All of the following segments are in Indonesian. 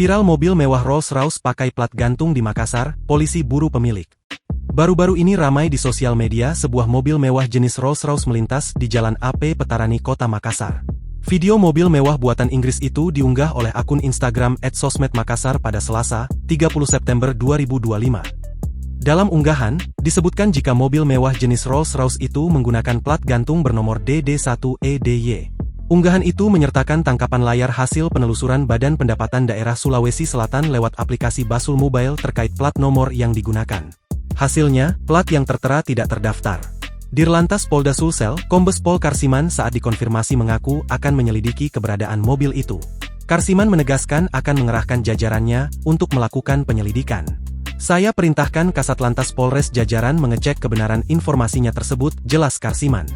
Viral mobil mewah Rolls-Royce pakai plat gantung di Makassar, polisi buru pemilik. Baru-baru ini ramai di sosial media sebuah mobil mewah jenis Rolls-Royce melintas di Jalan AP Petarani Kota Makassar. Video mobil mewah buatan Inggris itu diunggah oleh akun Instagram @sosmedmakassar pada Selasa, 30 September 2025. Dalam unggahan, disebutkan jika mobil mewah jenis Rolls-Royce itu menggunakan plat gantung bernomor DD1EDY. Unggahan itu menyertakan tangkapan layar hasil penelusuran Badan Pendapatan Daerah Sulawesi Selatan lewat aplikasi Basul Mobile terkait plat nomor yang digunakan. Hasilnya, plat yang tertera tidak terdaftar. Dirlantas Polda Sulsel, Kombes Pol Karsiman saat dikonfirmasi mengaku akan menyelidiki keberadaan mobil itu. Karsiman menegaskan akan mengerahkan jajarannya untuk melakukan penyelidikan. Saya perintahkan Kasatlantas Polres jajaran mengecek kebenaran informasinya tersebut, jelas Karsiman.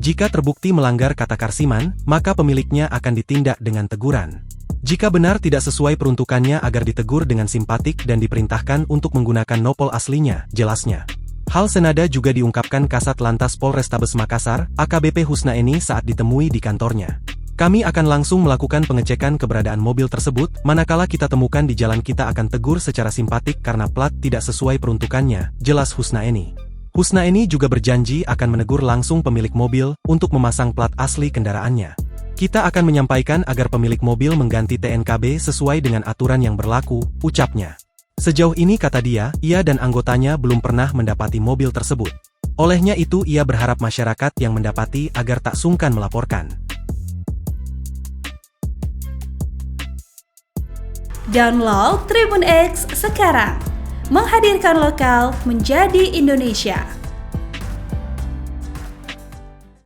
Jika terbukti melanggar kata Karsiman, maka pemiliknya akan ditindak dengan teguran. Jika benar tidak sesuai peruntukannya agar ditegur dengan simpatik dan diperintahkan untuk menggunakan nopol aslinya, jelasnya. Hal senada juga diungkapkan Kasat Lantas Polrestabes Makassar, AKBP Husnaeni saat ditemui di kantornya. Kami akan langsung melakukan pengecekan keberadaan mobil tersebut, manakala kita temukan di jalan kita akan tegur secara simpatik karena plat tidak sesuai peruntukannya, jelas Husnaeni. Husnaeni juga berjanji akan menegur langsung pemilik mobil untuk memasang plat asli kendaraannya. Kita akan menyampaikan agar pemilik mobil mengganti TNKB sesuai dengan aturan yang berlaku, ucapnya. Sejauh ini kata dia, ia dan anggotanya belum pernah mendapati mobil tersebut. Olehnya itu ia berharap masyarakat yang mendapati agar tak sungkan melaporkan. Download Tribun X sekarang, menghadirkan lokal menjadi Indonesia.